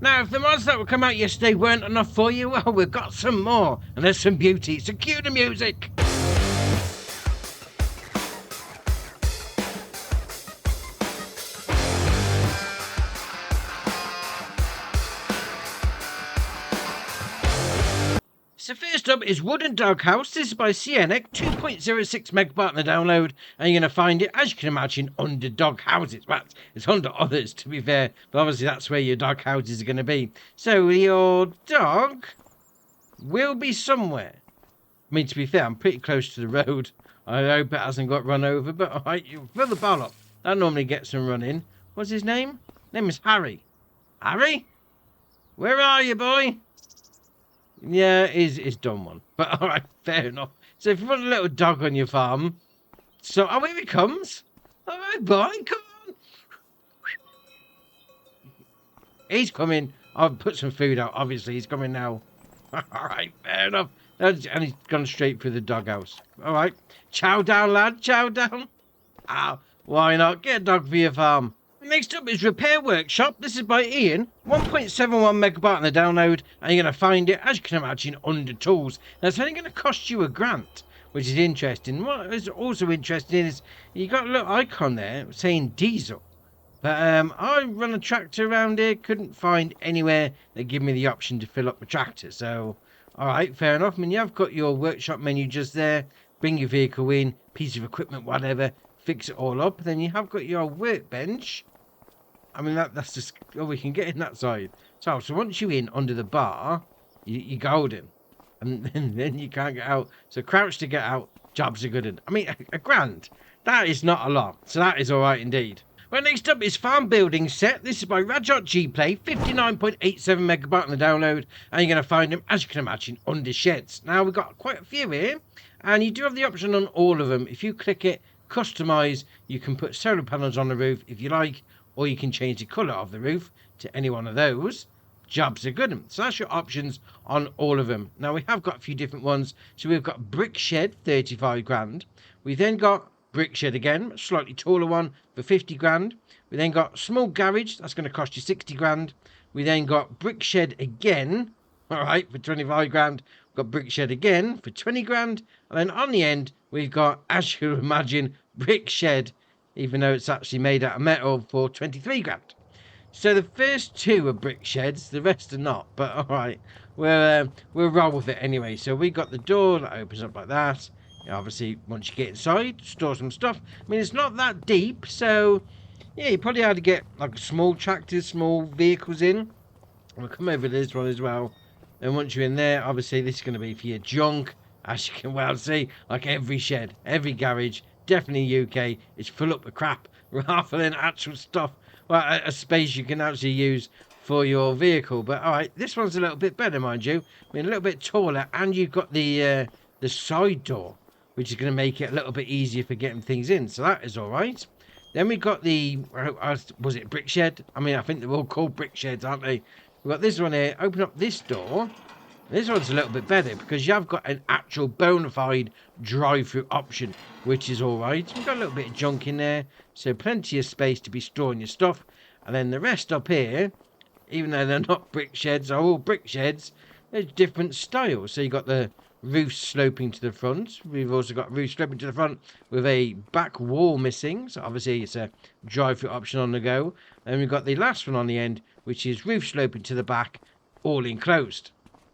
Now, if the mods that would come out yesterday weren't enough for you, well, we've got some more, and there's some beauty, so cue the music. So first up is Wooden Doghouse. This is by CNX, 2.06 megabyte on the download, and you're going to find it, as you can imagine, under dog houses. Well, it's under others, to be fair, but obviously that's where your dog houses are going to be. So your dog will be somewhere. I mean, to be fair, I'm pretty close to the road. I hope it hasn't got run over, but alright, you fill the ball up. That normally gets him running. What's his name? Name is Harry. Harry? Where are you, boy? Yeah, it's done one. But alright, fair enough. So if you want a little dog on your farm, so oh, here he comes. Alright, boy, come on. He's coming. I'll put some food out, obviously. He's coming now. Alright, fair enough. And he's gone straight through the doghouse. Alright. Chow down, lad. Chow down. Ah, why not? Get a dog for your farm. Next up is Repair Workshop. This is by Ian, 1.71 megabyte on the download, and you're going to find it, as you can imagine, under tools. Now, it's only going to cost you £1, which is interesting. What is also interesting is you got a little icon there saying diesel. But I run a tractor around here, couldn't find anywhere that give me the option to fill up the tractor. So, alright, fair enough. I mean, you've got your workshop menu just there. Bring your vehicle in, piece of equipment, whatever. Fix it all up. Then you have got your workbench. I mean, that's just... Oh, we can get in that side. So once you're in under the bar, you're golden. And then you can't get out. So crouch to get out. Jobs are good. I mean, £1. That is not a lot. So that is all right indeed. Well, next up is Farm Building Set. This is by Rajot G-Play, 59.87 megabyte on the download. And you're going to find them, as you can imagine, under sheds. Now, we've got quite a few here. And you do have the option on all of them. If you click it, customize, you can put solar panels on the roof if you like. Or you can change the colour of the roof to any one of those. Jobs are good. So that's your options on all of them. Now, we have got a few different ones. So we've got Brick Shed, 35 grand. We then got Brick Shed again, a slightly taller one for 50 grand. We then got Small Garage, that's going to cost you 60 grand. We then got Brick Shed again, all right, for 25 grand. We've got Brick Shed again for 20 grand. And then on the end, we've got, as you imagine, Brick Shed, even though it's actually made out of metal, for 23 grand. So the first two are brick sheds, the rest are not. But all right, we'll roll with it anyway. So we got the door that opens up like that. You know, obviously, once you get inside, store some stuff. I mean, it's not that deep, so yeah, you probably had to get like small tractors, small vehicles in. We'll come over to this one as well. And once you're in there, obviously, this is going to be for your junk. As you can well see, like every shed, every garage, definitely UK, is full up with crap rather than actual stuff, well, a space you can actually use for your vehicle. But all right, this one's a little bit better, mind you. I mean, a little bit taller, and you've got the side door, which is going to make it a little bit easier for getting things in. So that is all right. Then we got the, was it brick shed? I mean, I think they're all called brick sheds, aren't they? We've got this one here. Open up this door. This one's a little bit better because you have got an actual bona fide drive-through option, which is all right. We've got a little bit of junk in there, so plenty of space to be storing your stuff. And then the rest up here, even though they're not brick sheds, are all brick sheds, there's different styles. So you've got the roof sloping to the front. We've also got roof sloping to the front with a back wall missing. So obviously it's a drive-through option on the go. And we've got the last one on the end, which is roof sloping to the back, all enclosed.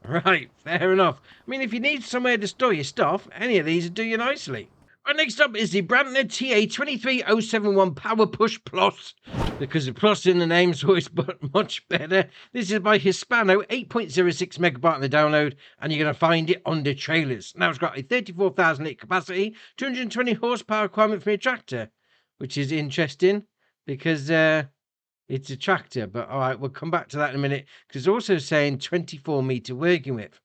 Right, fair enough. I mean, if you need somewhere to store your stuff, any of these would do you nicely. Right, next up is the Brantner TA23071 Power Push Plus, because the plus in the name's always much better. This is by Hispano, 8.06 megabyte on the download, and you're going to find it under trailers. Now, it's got a 34,000 litre capacity, 220 horsepower requirement for your tractor, which is interesting, because it's a tractor, but all right, we'll come back to that in a minute, because it's also saying 24 metre working width.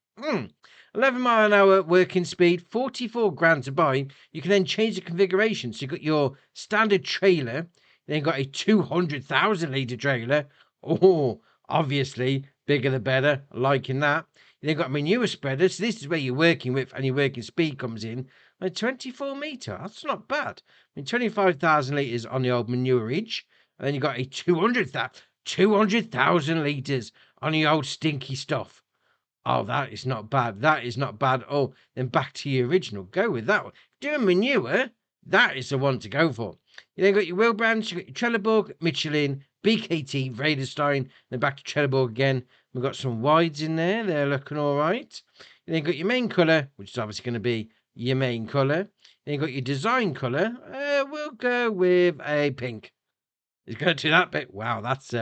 11 mile an hour working speed, 44 grand to buy. You can then change the configuration. So you've got your standard trailer, then got a 200,000 litre trailer. Oh, obviously, bigger the better, liking that. You then got a manure spreader, so this is where your working width and your working speed comes in. Like 24 metre, that's not bad. I mean, 25,000 litres on the old manureage. And then you got a 200,000 litres on the old stinky stuff. Oh, that is not bad. That is not bad. Oh, then back to your original. Go with that one. Doing manure, that is the one to go for. You then got your Wilbrands, you got your Trelleborg, Michelin, BKT, Vredestein, then back to Trelleborg again. We've got some wides in there. They're looking all right. You then got your main colour, which is obviously going to be your main colour. Then you got your design colour. We'll go with a pink. It's going to do that bit. Wow, that's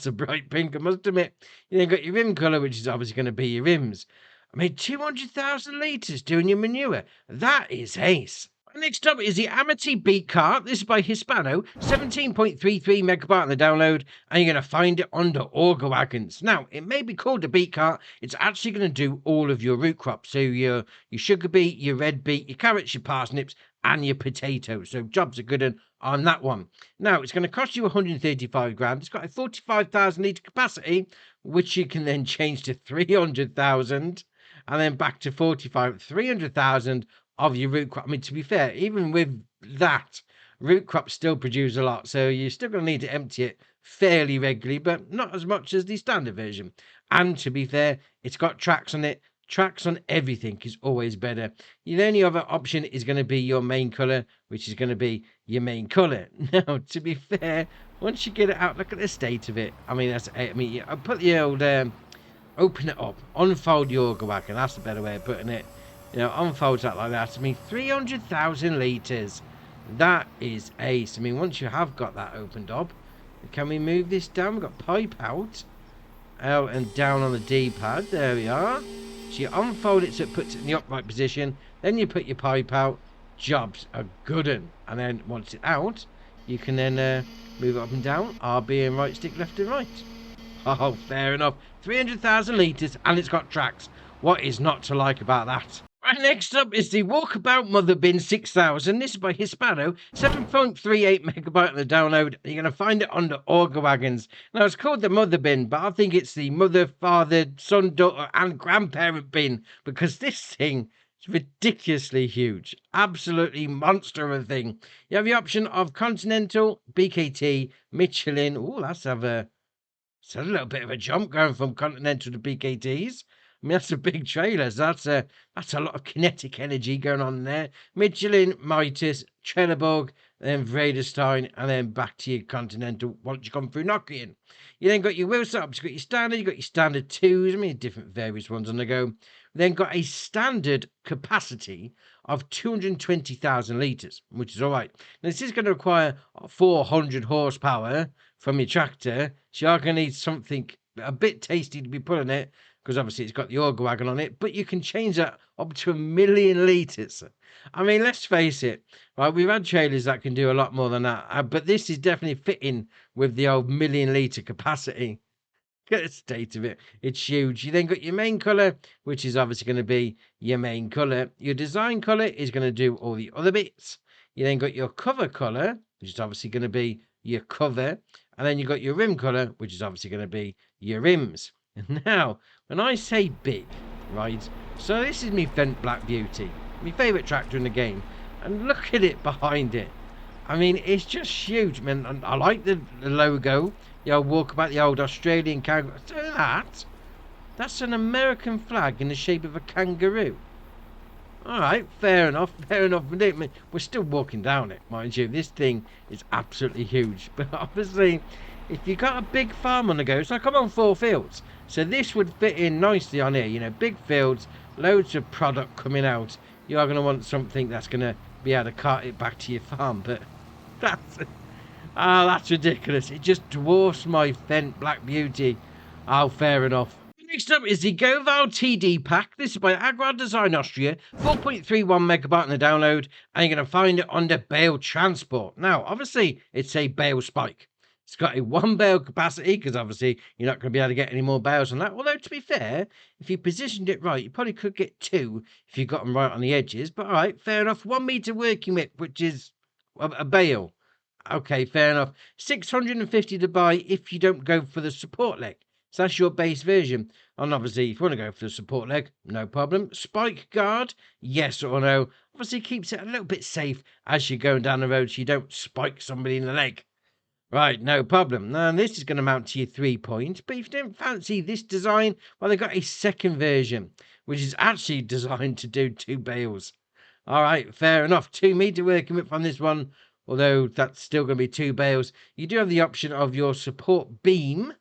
a bright pink, I must admit. You then got your rim colour, which is obviously going to be your rims. I mean, 200,000 litres doing your manure. That is ace. Next up is the Amity BeetCart. This is by Hispano, 17.33 megabyte on the download, and you're going to find it under auger wagons. Now, it may be called a BeetCart. It's actually going to do all of your root crops. So your sugar beet, your red beet, your carrots, your parsnips, and your potatoes. So jobs are good on that one. Now, it's going to cost you 135 grand. It's got a 45,000 litre capacity, which you can then change to 300,000, and then back to 300,000 of your root crop. I mean, to be fair, even with that, root crops still produce a lot, so you're still going to need to empty it fairly regularly, but not as much as the standard version. And to be fair, it's got tracks on it. Tracks on everything is always better. The only other option is going to be your main colour, which is going to be your main colour. Now, to be fair, once you get it out, look at the state of it. I mean, I put the old open it up, unfold your auger wagon. That's the better way of putting it. You know, unfolds that like that. I mean, 300,000 litres. That is ace. I mean, once you have got that opened up, can we move this down? We've got pipe out and down on the D-pad. There we are. So you unfold it so it puts it in the upright position. Then you put your pipe out. Jobs are good. And then once it's out, you can then move it up and down. RB and right stick, left and right. Oh, fair enough. 300,000 litres and it's got tracks. What is not to like about that? Right, next up is the Walkabout MotherBin 6000. This is by Hispano, 7.38 megabyte on the download. You're going to find it under auger wagons. Now, it's called the MotherBin, but I think it's the mother, father, son, daughter, and grandparent bin, because this thing is ridiculously huge. Absolutely monster of a thing. You have the option of Continental, BKT, Michelin. Oh, that's a little bit of a jump going from Continental to BKTs. I mean, that's a big trailer. So that's a lot of kinetic energy going on there. Michelin, Mitas, Trelleborg, then Vredestein, and then back to your Continental once you come through Nokian. You then got your wheel setups. You've got your standard 2s. I mean, different various ones on the go. Then got a standard capacity of 220,000 litres, which is all right. Now, this is going to require 400 horsepower from your tractor. So you're going to need something a bit tasty to be pulling it, because obviously it's got the auger wagon on it, but you can change that up to 1 million litres. I mean, let's face it, right? We've had trailers that can do a lot more than that, but this is definitely fitting with the old 1 million litre capacity. Get the state of it. It's huge. You then got your main colour, which is obviously going to be your main colour. Your design colour is going to do all the other bits. You then got your cover colour, which is obviously going to be your cover. And then you got your rim colour, which is obviously going to be your rims. Now, when I say big, right, so this is me Fendt Black Beauty, my favourite tractor in the game, and look at it behind it. I mean, it's just huge, man. And I like the logo, the old Walkabout, the old Australian kangaroo. So that's an American flag in the shape of a kangaroo. All right, fair enough, fair enough. We're still walking down it, mind you. This thing is absolutely huge, but obviously, if you got a big farm on the go, it's like I'm on 4 fields. So this would fit in nicely on here, you know, big fields, loads of product coming out. You are going to want something that's going to be able to cart it back to your farm, but that's ridiculous. It just dwarfs my Fendt Black Beauty. Oh, fair enough. Next up is the Göweil TD Pack. This is by Agrar Design Austria, 4.31 megabyte on the download, and you're going to find it under bale transport. Now, obviously, it's a bale spike. It's got a 1 bale capacity, because obviously you're not going to be able to get any more bales on that. Although, to be fair, if you positioned it right, you probably could get 2 if you got them right on the edges. But all right, fair enough. 1 metre working width, which is a bale. Okay, fair enough. 650 to buy if you don't go for the support leg. So that's your base version. And obviously, if you want to go for the support leg, no problem. Spike guard, yes or no. Obviously, keeps it a little bit safe as you're going down the road so you don't spike somebody in the leg. Right, no problem. Now, this is going to mount to your 3 point, but if you don't fancy this design, well, they've got a second version, which is actually designed to do 2 bales. All right, fair enough. 2 meter working width on this one, although that's still going to be 2 bales. You do have the option of your support beam,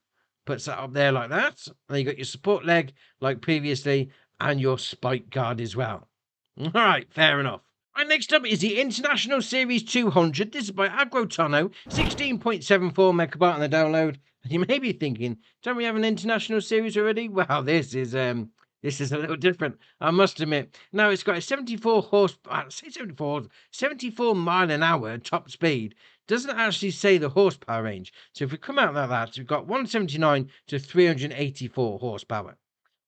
puts that up there like that. And you got your support leg, like previously, and your spike guard as well. All right, fair enough. Right, next up is the International Series 200. This is by Agrotono, 16.74 megabyte on the download. And you may be thinking, don't we have an International Series already? Well, this is a little different, I must admit. Now, it's got a 74 horse, I say 74 mile an hour top speed. Doesn't actually say the horsepower range. So if we come out like that, we've got 179 to 384 horsepower.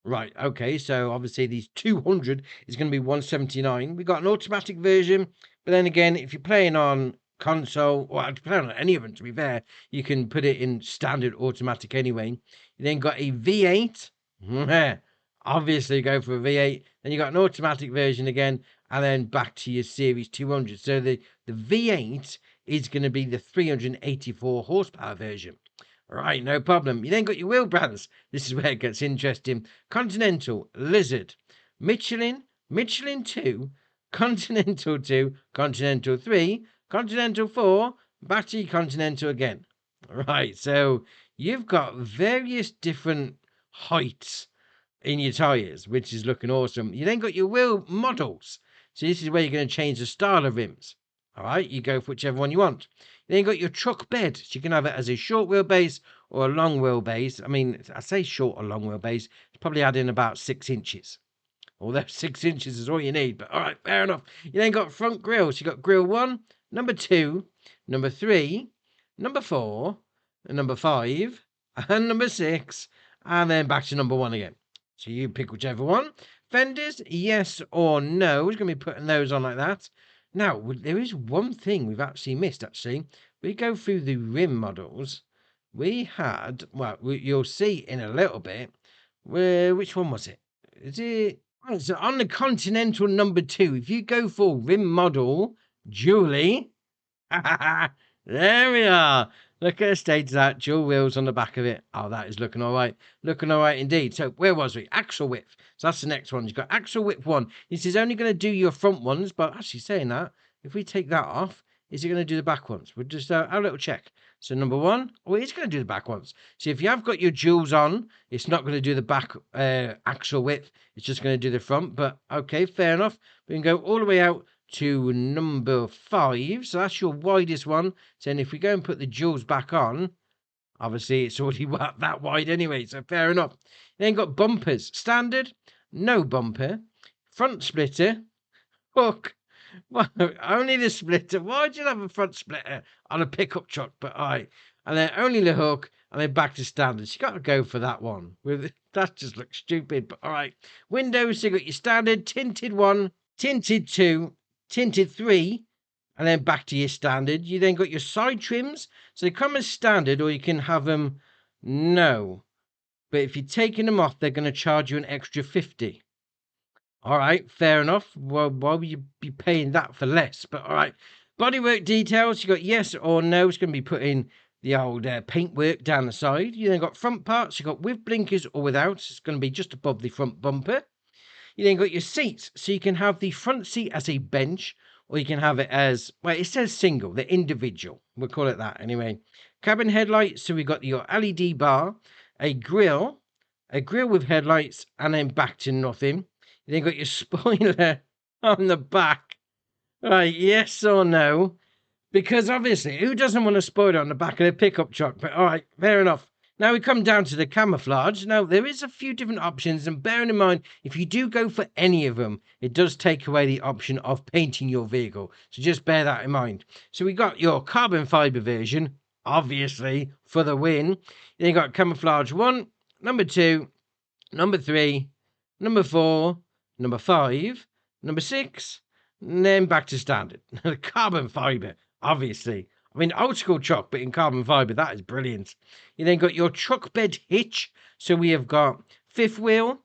Right, okay, so obviously these 200 is going to be 179. We've got an automatic version, but then again, if you're playing on console, or if you're playing on any of them, to be fair, you can put it in standard automatic anyway. You then got a V8. Obviously, go for a V8. Then you got an automatic version again, and then back to your Series 200. So the V8 is going to be the 384 horsepower version. Right, no problem. You then got your wheel brands. This is where it gets interesting. Continental, Lizard, Michelin, Michelin 2, Continental 2, Continental 3, Continental 4, Battery Continental again. Right, so you've got various different heights in your tyres, which is looking awesome. You then got your wheel models. So this is where you're going to change the style of rims. All right, you go for whichever one you want. Then you got your truck bed. So you can have it as a short wheelbase or a long wheelbase. I mean, I say short or long wheelbase. It's probably adding about 6 inches. Although 6 inches is all you need. But all right, fair enough. You then got front grills. You got grill 1, number 2, number 3, number 4, number 5, and number 6, and then back to number 1 again. So you pick whichever one. Fenders, yes or no. We're going to be putting those on like that. Now, there is one thing we've actually missed, actually. We go through the rim models. We had, well, you'll see in a little bit, which one was it? Is it? Oh, so on the Continental number 2, if you go for rim model, Julie, there we are. Look at the stage of that, dual wheels on the back of it. Oh, that is looking all right. Looking all right indeed. So where was we? Axle width. So that's the next one. You've got axle width 1. This is only going to do your front ones, but actually saying that, if we take that off, is it going to do the back ones? We'll just have a little check. So number 1, oh, it's going to do the back ones. So if you have got your duals on, it's not going to do the back axle width. It's just going to do the front. But okay, fair enough. We can go all the way out to number 5. So that's your widest one. So then if we go and put the duals back on, obviously it's already that wide anyway. So fair enough. Then got bumpers. Standard, no bumper, front splitter, hook. Well, only the splitter. Why do you have a front splitter on a pickup truck? But all right. And then only the hook, and then back to standards. You got to go for that one. That just looks stupid. But all right. Windows, so you got your standard, tinted 1, tinted 2, tinted 3, and then back to your standard. You then got your side trims. So they come as standard, or you can have them no. But if you're taking them off, they're going to charge you an extra 50. All right, fair enough. Well, why would you be paying that for less? But all right. Bodywork details, you got yes or no. It's going to be putting the old paintwork down the side. You then got front parts. You got with blinkers or without. It's going to be just above the front bumper. You then got your seats. So you can have the front seat as a bench, or you can have it as, well, it says single, the individual. We'll call it that anyway. Cabin headlights. So we got your LED bar, a grill with headlights, and then back to nothing. You then got your spoiler on the back. Right, yes or no? Because obviously, who doesn't want a spoiler on the back of a pickup truck? But all right, fair enough. Now we come down to the camouflage. Now, there is a few different options, and bearing in mind, if you do go for any of them, it does take away the option of painting your vehicle. So just bear that in mind. So we got your carbon fiber version, obviously, for the win. Then you got camouflage 1, number 2, number 3, number 4, number 5, number 6, and then back to standard. The carbon fiber, obviously. I mean, old school truck, but in carbon fiber, that is brilliant. You then got your truck bed hitch. So we have got fifth wheel,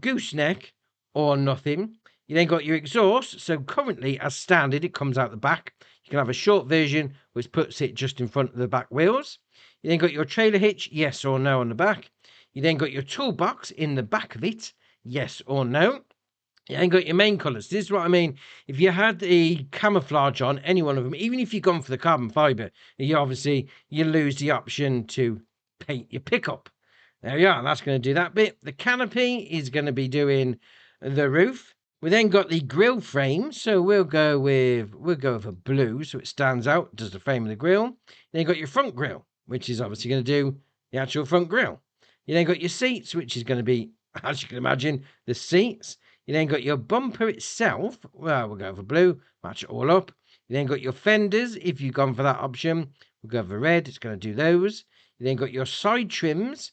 gooseneck, or nothing. You then got your exhaust. So currently, as standard, it comes out the back. You can have a short version, which puts it just in front of the back wheels. You then got your trailer hitch, yes or no on the back. You then got your toolbox in the back of it, yes or no. You ain't got your main colours. This is what I mean. If you had the camouflage on any one of them, even if you've gone for the carbon fibre, you lose the option to paint your pickup. There you are. That's going to do that bit. The canopy is going to be doing the roof. We then got the grill frame, so we'll go with a blue, so it stands out, does the frame of the grill. Then you got your front grill, which is obviously going to do the actual front grill. You then got your seats, which is going to be, as you can imagine, the seats. You then got your bumper itself. Well, we'll go for blue, match it all up. You then got your fenders, if you've gone for that option. We'll go for red, it's going to do those. You then got your side trims.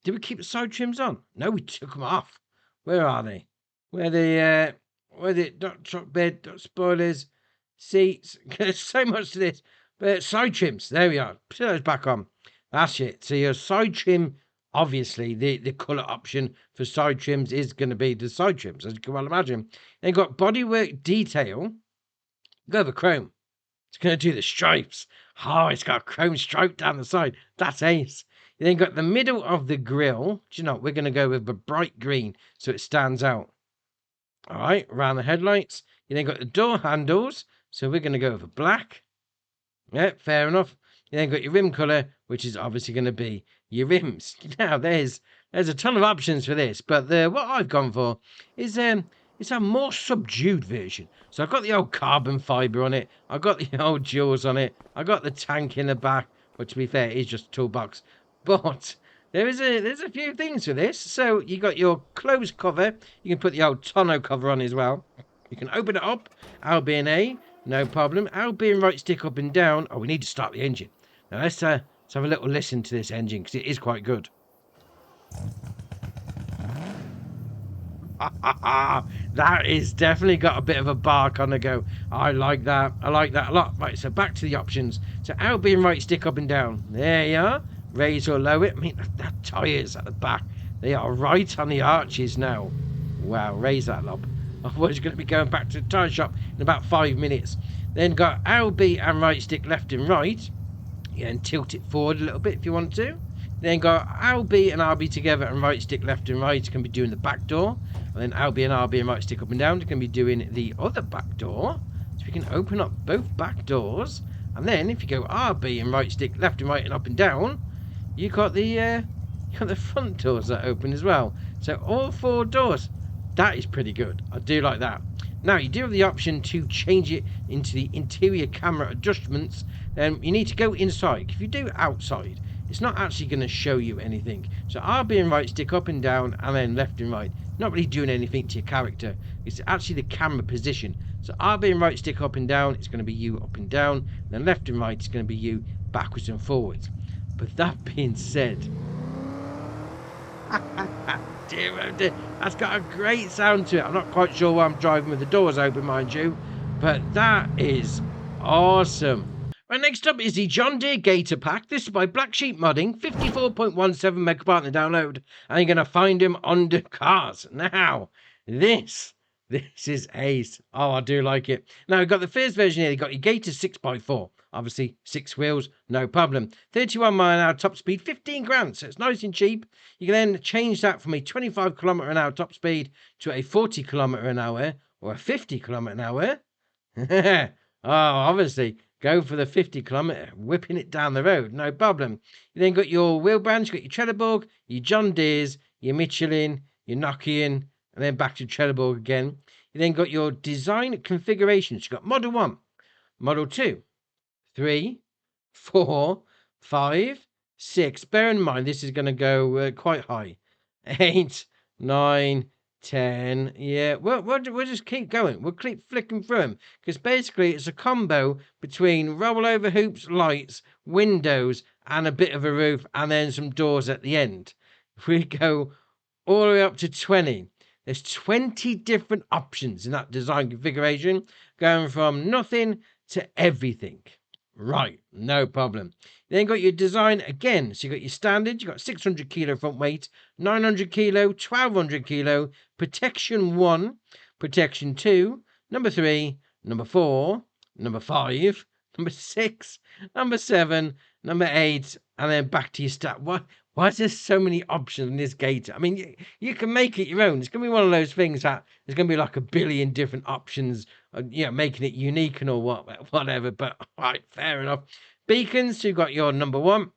Did we keep the side trims on? No, we took them off. Where are they? Where the truck bed, spoilers, seats. There's so much to this. But side trims, there we are. Put those back on. That's it. So your side trim, obviously, the colour option for side trims is going to be the side trims, as you can well imagine. Then you've got bodywork detail. Go over chrome. It's going to do the stripes. Oh, it's got a chrome stripe down the side. That's ace. You then got the middle of the grill. Do you know, we're going to go with the bright green so it stands out. All right, around the headlights. You then got the door handles. So we're going to go for black. Yeah, fair enough. You then got your rim colour, which is obviously going to be your rims. Now, there's a ton of options for this, but what I've gone for is it's a more subdued version. So I've got the old carbon fibre on it. I've got the old jewels on it. I've got the tank in the back, which to be fair is just a toolbox. But there's a few things for this. So you got your closed cover. You can put the old tonneau cover on as well. You can open it up. L, B and A, no problem. L, B and right stick up and down. Oh, we need to start the engine. Now let's have a little listen to this engine because it is quite good. That is definitely got a bit of a bark on the go. I like that. I like that a lot. Right, so back to the options. So L, B and right stick up and down. There you are. Raise or lower it. I mean, that tyres at the back, they are right on the arches now. Wow, raise that knob. Otherwise, you're going to be going back to the tyre shop in about 5 minutes. Then got L, B and right stick left and right. Yeah, and tilt it forward a little bit if you want to. Then got LB and RB together and right stick left and right. It's going to be doing the back door. And then LB and RB and right stick up and down. It's going to be doing the other back door. So we can open up both back doors. And then if you go RB and right stick left and right and up and down, you got the front doors that open as well. So all 4 doors. That is pretty good. I do like that. Now, you do have the option to change it into the interior camera adjustments. You need to go inside. If you do outside, it's not actually going to show you anything. So RB and right stick up and down, and then left and right. Not really doing anything to your character. It's actually the camera position. So RB and right stick up and down, it's going to be you up and down. And then left and right, it's going to be you backwards and forwards. But that being said... dear, oh dear, that's got a great sound to it. I'm not quite sure why I'm driving with the doors open, mind you. But that is awesome. Right, next up is the John Deere Gator Pack. This is by Black Sheep Modding, 54.17 megabyte in the download, and you're going to find him under cars. Now, this is ace. Oh, I do like it. Now, we've got the first version here. You've got your Gator 6x4. Obviously, 6 wheels, no problem. 31 mile an hour top speed, 15 grand, so it's nice and cheap. You can then change that from a 25 kilometer an hour top speed to a 40 kilometer an hour or a 50 kilometer an hour. Oh, obviously, go for the 50 kilometer, whipping it down the road, no problem. You then got your wheel branch, got your Trelleborg, your John Deere's, your Michelin, your Nokian, and then back to Trelleborg again. You then got your design configurations. You've got Model 1, Model 2, 3, 4, 5, 6. Bear in mind, this is going to go quite high. 8, 9, 10. Yeah, we'll just keep going. We'll keep flicking through them. Because basically, it's a combo between rollover hoops, lights, windows, and a bit of a roof, and then some doors at the end. If we go all the way up to 20, there's 20 different options in that design configuration, going from nothing to everything. Right, no problem. You then got your design again. So you got your standard, you got 600 kilo front weight, 900 kilo, 1200 kilo, protection 1, protection 2, number 3, number 4, number 5, number 6, number 7, number 8, and then back to your start. Why is there so many options in this Gator? I mean, you can make it your own. It's going to be one of those things that there's going to be like a billion different options, making it unique and all whatever. But all right, fair enough. Beacons, so you've got your number 1,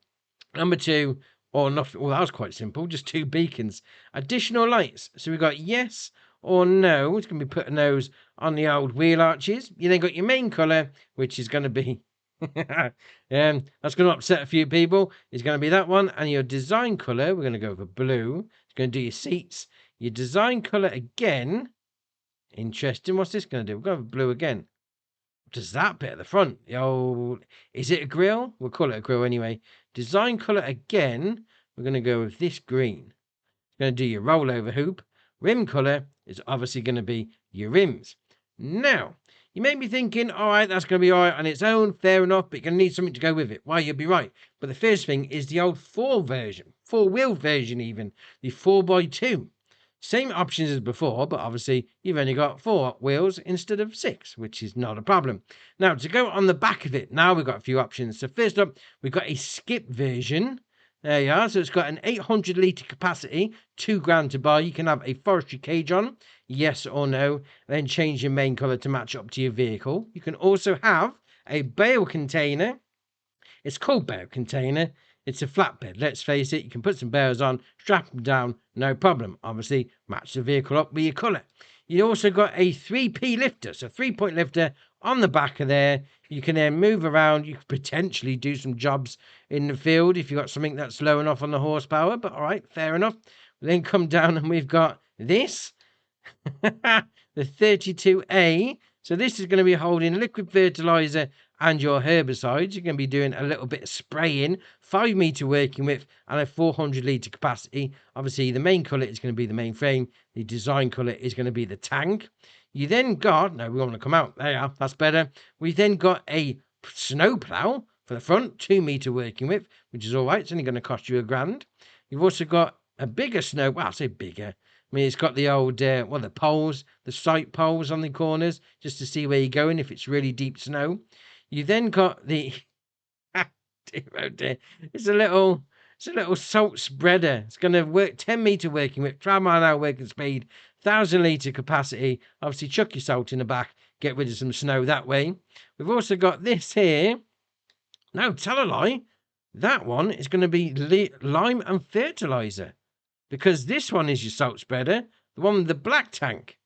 number 2, or nothing. Well, that was quite simple, just 2 beacons. Additional lights, so we've got yes or no. It's going to be putting those on the old wheel arches. You then got your main colour, which is going to be that's going to upset a few people. It's going to be that one. And your design colour, we're going to go for blue. It's going to do your seats. Your design colour again. Interesting. What's this going to do? We'll go for blue again. What does that bit at the front? The old, is it a grill? We'll call it a grill anyway. Design colour again. We're going to go with this green. It's going to do your rollover hoop. Rim colour is obviously going to be your rims. Now, you may be thinking, all right, that's going to be all right on its own, fair enough, but you're going to need something to go with it. Well, you'll be right. But the first thing is the old 4-wheel version even, the 4x2. Same options as before, but obviously you've only got 4 wheels instead of 6, which is not a problem. Now, to go on the back of it, now we've got a few options. So first up, we've got a skip version. There you are. So it's got an 800 litre capacity, £2 to buy. You can have a forestry cage on, yes or no. Then change your main colour to match up to your vehicle. You can also have a bale container. It's called bale container. It's a flatbed. Let's face it. You can put some bales on, strap them down, no problem. Obviously, match the vehicle up with your colour. You also got a 3P lifter, so 3-point lifter on the back of there. You can then move around. You could potentially do some jobs in the field if you've got something that's low enough on the horsepower, but all right, fair enough. We then come down and we've got this, the 32A. So this is going to be holding liquid fertilizer and your herbicides. You're going to be doing a little bit of spraying, 5 meter working width, and a 400 litre capacity. Obviously, the main colour is going to be the main frame. The design colour is going to be the tank. You then got, no, we want to come out. There you are, that's better. We then got a snow plough for the front, 2 meter working width, which is all right. It's only going to cost you £1,000. You've also got a bigger snow, well, I say bigger. I mean, it's got the old, the poles, the sight poles on the corners, just to see where you're going if it's really deep snow. You then got the, oh dear, it's a little salt spreader. It's going to work 10 meter working width, 12 mile an hour working speed, 1,000 litre capacity. Obviously, chuck your salt in the back, get rid of some snow that way. We've also got this here. No, tell a lie. That one is going to be lime and fertilizer, because this one is your salt spreader, the one with the black tank.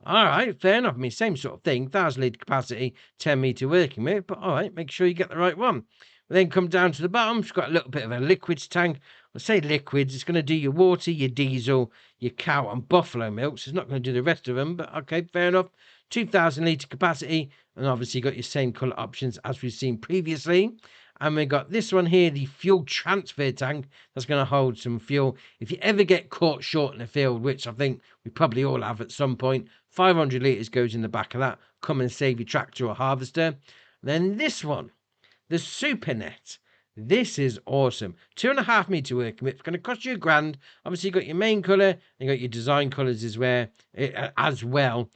All right, fair enough. I mean, same sort of thing, 1,000 litre capacity, 10 metre working width, but all right, make sure you get the right one. We then come down to the bottom. It's got a little bit of a liquids tank. I'll say liquids. It's going to do your water, your diesel, your cow and buffalo milk. So it's not going to do the rest of them, but okay, fair enough. 2,000 litre capacity, and obviously you got your same colour options as we've seen previously. And we got this one here, the fuel transfer tank. That's going to hold some fuel. If you ever get caught short in the field, which I think we probably all have at some point, 500 litres goes in the back of that. Come and save your tractor or harvester. Then this one, the Super Net. This is awesome. 2.5 metre working width. It's going to cost you £1,000. Obviously, you got your main colour, and you got your design colours as well.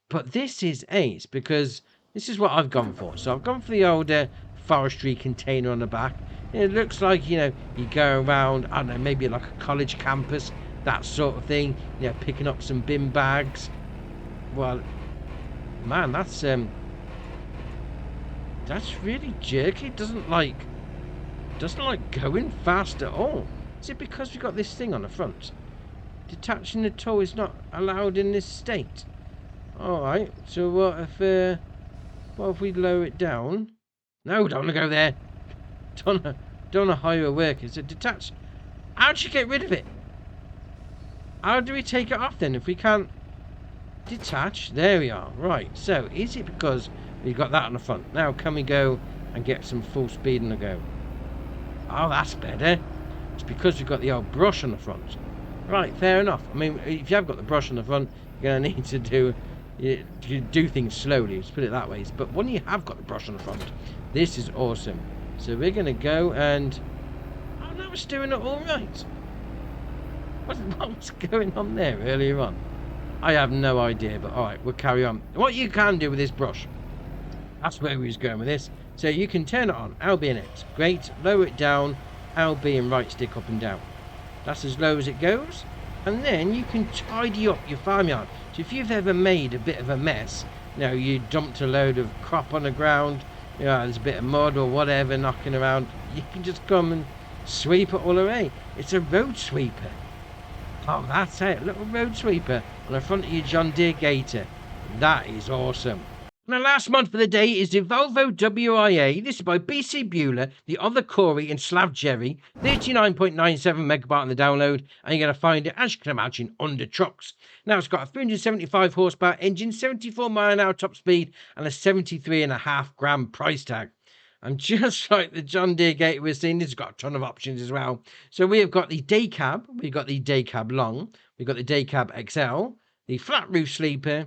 But this is ace, because this is what I've gone for. So I've gone for the older forestry container on the back. It looks like, you go around, I don't know, maybe like a college campus, that sort of thing, picking up some bin bags. Well, man, that's really jerky. It doesn't like going fast at all. Is it because we've got this thing on the front? Detaching the tow is not allowed in this state. All right, so what if we lower it down? No, don't want to go there. Don't want to hire a worker. Is it detached? How do you get rid of it? How do we take it off then if we can't detach? There we are. Right, so is it because we've got that on the front? Now can we go and get some full speed on the go? Oh, that's better. It's because we've got the old brush on the front. Right, fair enough. I mean, if you have got the brush on the front, you're going to need to do things slowly, let's put it that way. But when you have got the brush on the front, this is awesome. So we're going to go and... Oh, no, it's doing it all right. What's going on there earlier on? I have no idea, but all right, we'll carry on. What you can do with this brush That's where we was going with this. So you can turn it on, LB and X. Great. Lower it down, LB and right stick up and down. That's as low as it goes. And then you can tidy up your farmyard. So if you've ever made a bit of a mess, you know, you dumped a load of crop on the ground, you know, there's a bit of mud or whatever knocking around, you can just come and sweep it all away. It's a road sweeper. Oh, that's it. A little road sweeper on the front of your John Deere Gator. That is awesome. And the last mod for the day is the Volvo WIA. This is by BC Bueller, the other Corey and Slav Jerry. 39.97 megabyte on the download. And you're going to find it, as you can imagine, under trucks. Now it's got a 375 horsepower engine, 74 mile an hour top speed, and a 73.5 gram price tag. And just like the John Deere Gator we're seeing, this has got a ton of options as well. So we have got the day cab, we've got the day cab long, we've got the day cab XL, the flat roof sleeper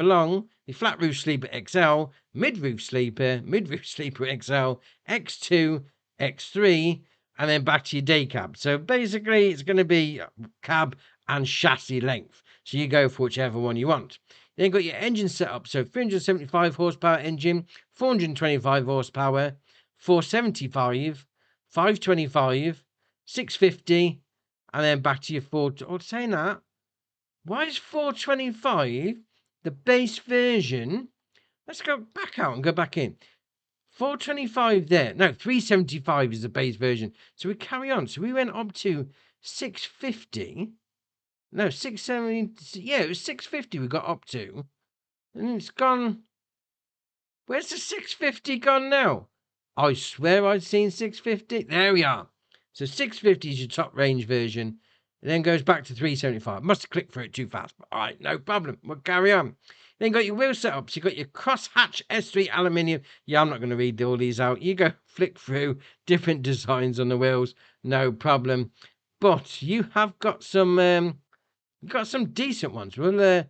long, the flat roof sleeper XL, mid roof sleeper XL, X2, X3, and then back to your day cab. So basically it's going to be cab and chassis length. So you go for whichever one you want. Then you've got your engine setup. So 375 horsepower engine, 425 horsepower, 475, 525, 650, and then back to your 4. Oh, saying that, why is 425 the base version? Let's go back out and go back in. 425 there. No, 375 is the base version. So we carry on. So we went up to 650. No, 670. Yeah, it was 650 we got up to. And it's gone. Where's the 650 gone now? I swear I'd seen 650. There we are. So 650 is your top range version. It then goes back to 375. Must have clicked through it too fast. But all right, no problem. We'll carry on. Then you got your wheel setups. You've got your crosshatch S3 aluminium. Yeah, I'm not going to read all these out. You go flick through different designs on the wheels. No problem. But you have got some decent ones. We'll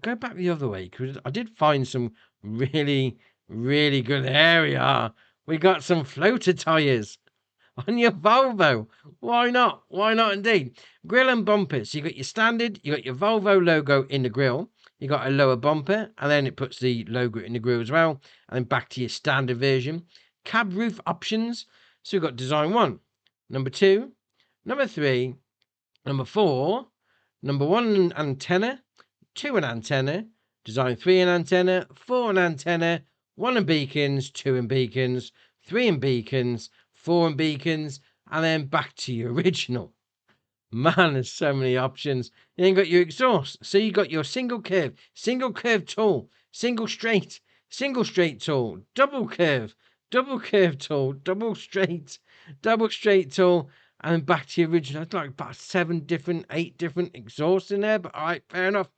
go back the other way because I did find some really, really good. There we are. We got some floater tyres on your Volvo. Why not? Why not indeed? Grill and bumpers. So you got your standard, you got your Volvo logo in the grill, you got a lower bumper, and then it puts the logo in the grill as well, and then back to your standard version. Cab roof options. So we've got design 1, number 2, number 3, number 4, number 1 an antenna, 2 an antenna, design 3 an antenna, 4 an antenna, 1 and beacons, 2 and beacons, 3 and beacons, 4 and beacons, and then back to your original. Man, there's so many options. Then you got your exhaust. So you got your single curve tool, single straight tool, double curve tool, double straight tool, and then back to your original. It's like about 8 different exhausts in there, but all right, fair enough.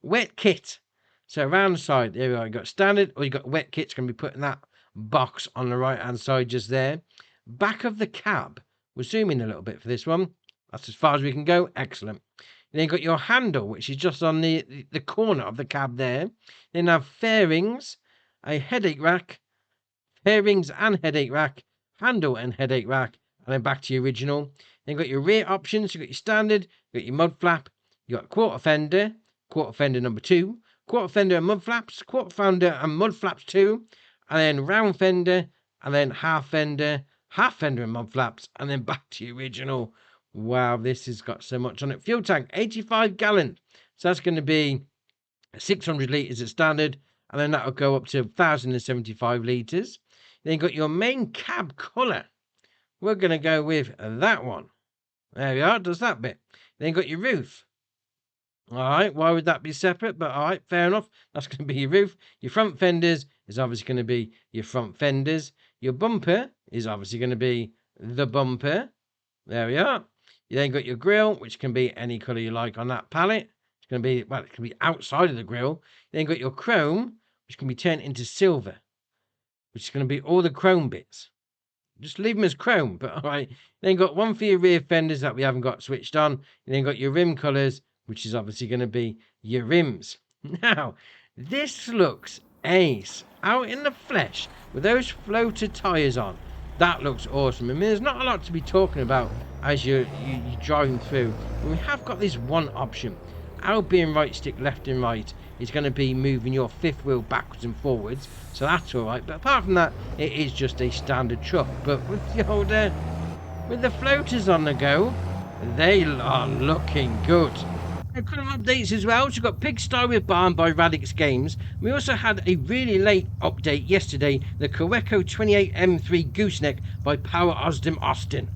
Wet kit. So around the side, there we are. You got standard, or you got wet kit's going to be put in that box on the right hand side just there. Back of the cab. We'll zoom in a little bit for this one. That's as far as we can go. Excellent. Then you've got your handle, which is just on the corner of the cab there. Then you have fairings, a headache rack, fairings and headache rack, handle and headache rack, and then back to your original. Then you've got your rear options. You've got your standard, you've got your mud flap, you've got quarter fender number 2, quarter fender and mud flaps, quarter fender and mud flaps 2, and then round fender, and then half fender and mud flaps, and then back to your original. Wow, this has got so much on it. Fuel tank, 85 gallon. So that's going to be 600 litres at standard, and then that'll go up to 1,075 litres. Then you've got your main cab colour. We're going to go with that one. There we are, does that bit. Then you've got your roof. All right, why would that be separate? But all right, fair enough. That's going to be your roof. Your front fenders is obviously going to be your front fenders. Your bumper is obviously going to be the bumper. There we are. You then got your grill, which can be any colour you like on that palette. It's going to be, well, it can be outside of the grill. Then got your chrome, which can be turned into silver, which is going to be all the chrome bits. Just leave them as chrome, but all right. Then got one for your rear fenders that we haven't got switched on. And then got your rim colours, which is obviously going to be your rims. Now, this looks ace. Out in the flesh with those floater tyres on. That looks awesome. I mean, there's not a lot to be talking about as you're driving through. And we have got this one option. Our being right stick left and right is going to be moving your fifth wheel backwards and forwards, so that's alright. But apart from that, it is just a standard truck. But with the old, with the floaters on the go, they are looking good. A couple of updates as well. So we've got Pigsty with Barn by Radix Games. We also had a really late update yesterday, the Coeco 28M3 Gooseneck by Power Osdom Austin.